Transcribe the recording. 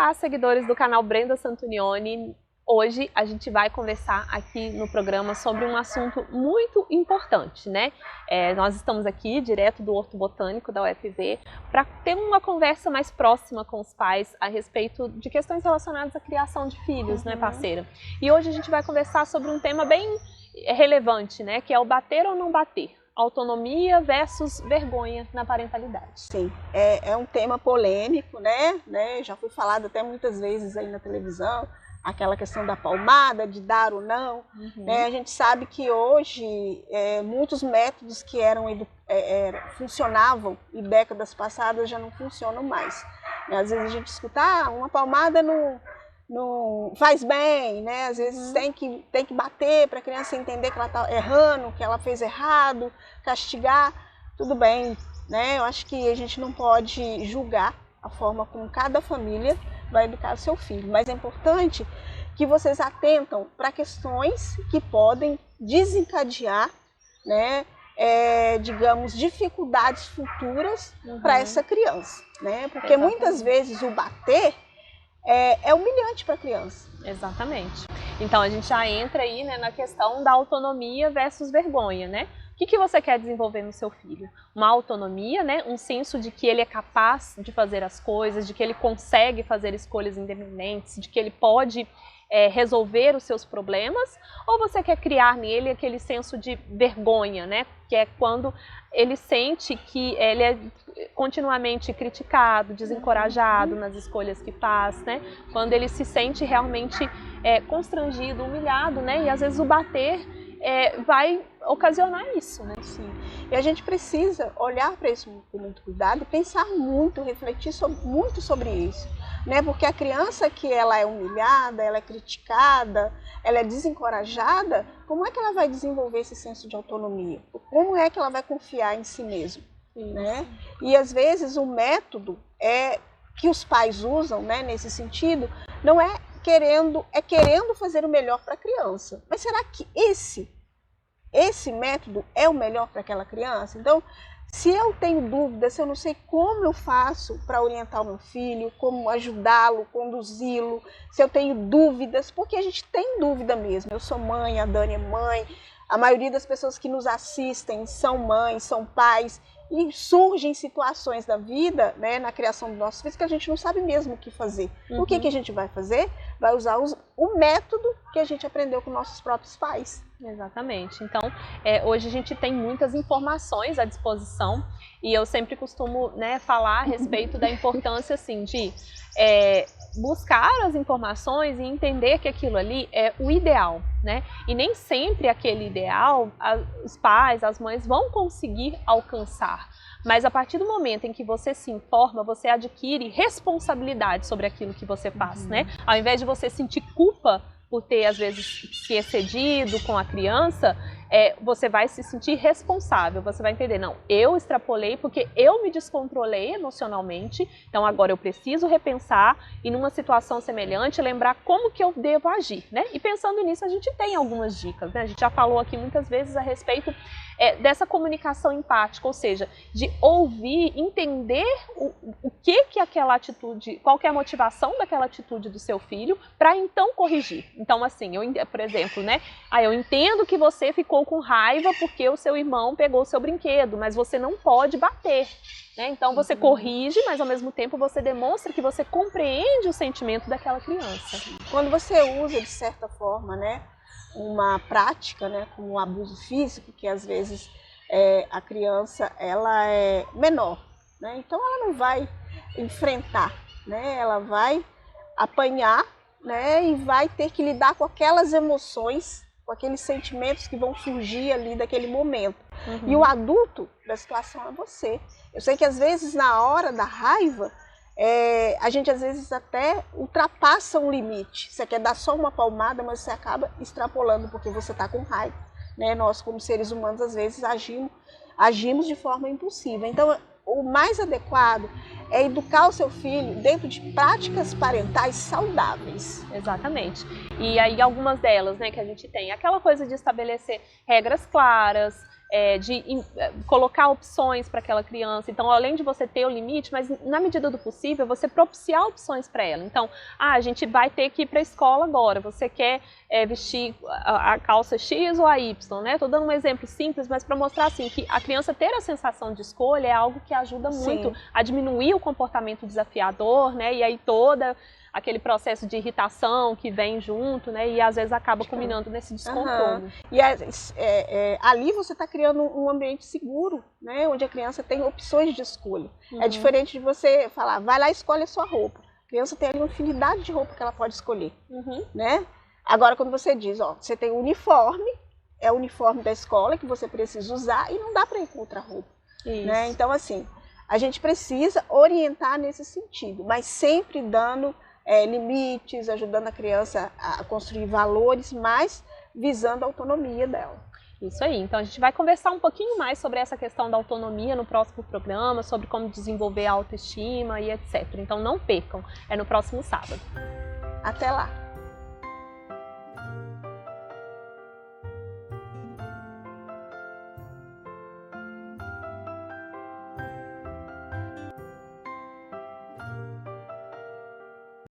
Olá, seguidores do canal Brenda Santunioni. Hoje a gente vai conversar aqui no programa sobre um assunto muito importante, né? Nós estamos aqui direto do Horto Botânico da UFV para ter uma conversa mais próxima com os pais a respeito de questões relacionadas à criação de filhos, né, parceira? E hoje a gente vai conversar sobre um tema bem relevante, né? Que é o bater ou não bater. Autonomia versus vergonha na parentalidade. Sim, é um tema polêmico, né? Já foi falado até muitas vezes aí na televisão, aquela questão da palmada, de dar ou não. Né? A gente sabe que hoje muitos métodos que funcionavam em décadas passadas já não funcionam mais. Às vezes a gente escuta, uma palmada não faz bem, né? Às vezes tem que bater para a criança entender que ela está errando, que ela fez errado, castigar, tudo bem, né? Eu acho que a gente não pode julgar a forma como cada família vai educar o seu filho, mas é importante que vocês atentam para questões que podem desencadear, né? Digamos, dificuldades futuras para essa criança, né? Porque muitas vezes o bater é humilhante para a criança. Exatamente. Então a gente já entra aí, né, na questão da autonomia versus vergonha, né? O que você quer desenvolver no seu filho? Uma autonomia, né? Um senso de que ele é capaz de fazer as coisas, de que ele consegue fazer escolhas independentes, de que ele pode resolver os seus problemas? Ou você quer criar nele aquele senso de vergonha, né? Que é quando ele sente que ele é continuamente criticado, desencorajado nas escolhas que faz, né? Quando ele se sente realmente constrangido, humilhado, né? E às vezes o bater vai ocasionar isso, né? Sim. E a gente precisa olhar para isso com muito cuidado e pensar muito, refletir muito sobre isso, né? Porque a criança que ela é humilhada, ela é criticada, ela é desencorajada, como é que ela vai desenvolver esse senso de autonomia? Como é que ela vai confiar em si mesma, né? E às vezes o método que os pais usam, né, nesse sentido, não é querendo fazer o melhor para a criança. Mas será que esse método é o melhor para aquela criança? Então, se eu tenho dúvidas, se eu não sei como eu faço para orientar o meu filho, como ajudá-lo, conduzi-lo, se eu tenho dúvidas, porque a gente tem dúvida mesmo. Eu sou mãe, a Dani é mãe, a maioria das pessoas que nos assistem são mães, são pais, e surgem situações da vida, né, na criação dos nossos filhos, que a gente não sabe mesmo o que fazer. O que a gente vai fazer? Vai usar o método que a gente aprendeu com nossos próprios pais. Exatamente. Então, hoje a gente tem muitas informações à disposição e eu sempre costumo, né, falar a respeito da importância assim, de buscar as informações e entender que aquilo ali é o ideal, né? E nem sempre aquele ideal os pais, as mães vão conseguir alcançar. Mas a partir do momento em que você se informa, você adquire responsabilidade sobre aquilo que você faz, né? Ao invés de você sentir culpa por ter, às vezes, se excedido com a criança, você vai se sentir responsável, você vai entender, não, eu extrapolei porque eu me descontrolei emocionalmente, então agora eu preciso repensar e numa situação semelhante lembrar como que eu devo agir, né? E pensando nisso, a gente tem algumas dicas, né? A gente já falou aqui muitas vezes a respeito dessa comunicação empática, ou seja, de ouvir, entender o que aquela atitude, qual que é a motivação daquela atitude do seu filho, para então corrigir. Então, assim, por exemplo, né? Eu entendo que você ficou com raiva porque o seu irmão pegou o seu brinquedo, mas você não pode bater, né? Então você corrige, mas ao mesmo tempo você demonstra que você compreende o sentimento daquela criança. Quando você usa, de certa forma, né, uma prática, né, como o abuso físico, que às vezes a criança ela é menor, né? Então ela não vai enfrentar, né? Ela vai apanhar, né, e vai ter que lidar com aquelas emoções, com aqueles sentimentos que vão surgir ali daquele momento. E o adulto da situação é você. Eu sei que às vezes na hora da raiva, a gente às vezes até ultrapassa um limite. Você quer dar só uma palmada, mas você acaba extrapolando porque você está com raiva, né? Nós, como seres humanos, às vezes agimos de forma impulsiva. Então, o mais adequado é educar o seu filho dentro de práticas parentais saudáveis. Exatamente. E aí algumas delas, né, que a gente tem, aquela coisa de estabelecer regras claras, colocar opções para aquela criança. Então, além de você ter o limite, mas na medida do possível, você propiciar opções para ela. Então, a gente vai ter que ir para a escola agora. Você quer vestir a calça X ou a Y, né? Estou dando um exemplo simples, mas para mostrar assim que a criança ter a sensação de escolha é algo que ajuda muito a diminuir o comportamento desafiador, né? E aí toda aquele processo de irritação que vem junto, né? E às vezes acaba culminando nesse descontrole. E ali você está criando um ambiente seguro, né? Onde a criança tem opções de escolha. É diferente de você falar, vai lá e escolhe a sua roupa. A criança tem ali uma infinidade de roupa que ela pode escolher, né? Agora, quando você diz, ó, você tem o uniforme, é o uniforme da escola que você precisa usar e não dá para ir com outra roupa, né? Então, assim, a gente precisa orientar nesse sentido, mas sempre dando limites, ajudando a criança a construir valores, mas visando a autonomia dela. Isso aí, então a gente vai conversar um pouquinho mais sobre essa questão da autonomia no próximo programa, sobre como desenvolver a autoestima e etc. Então não percam, é no próximo sábado. Até lá!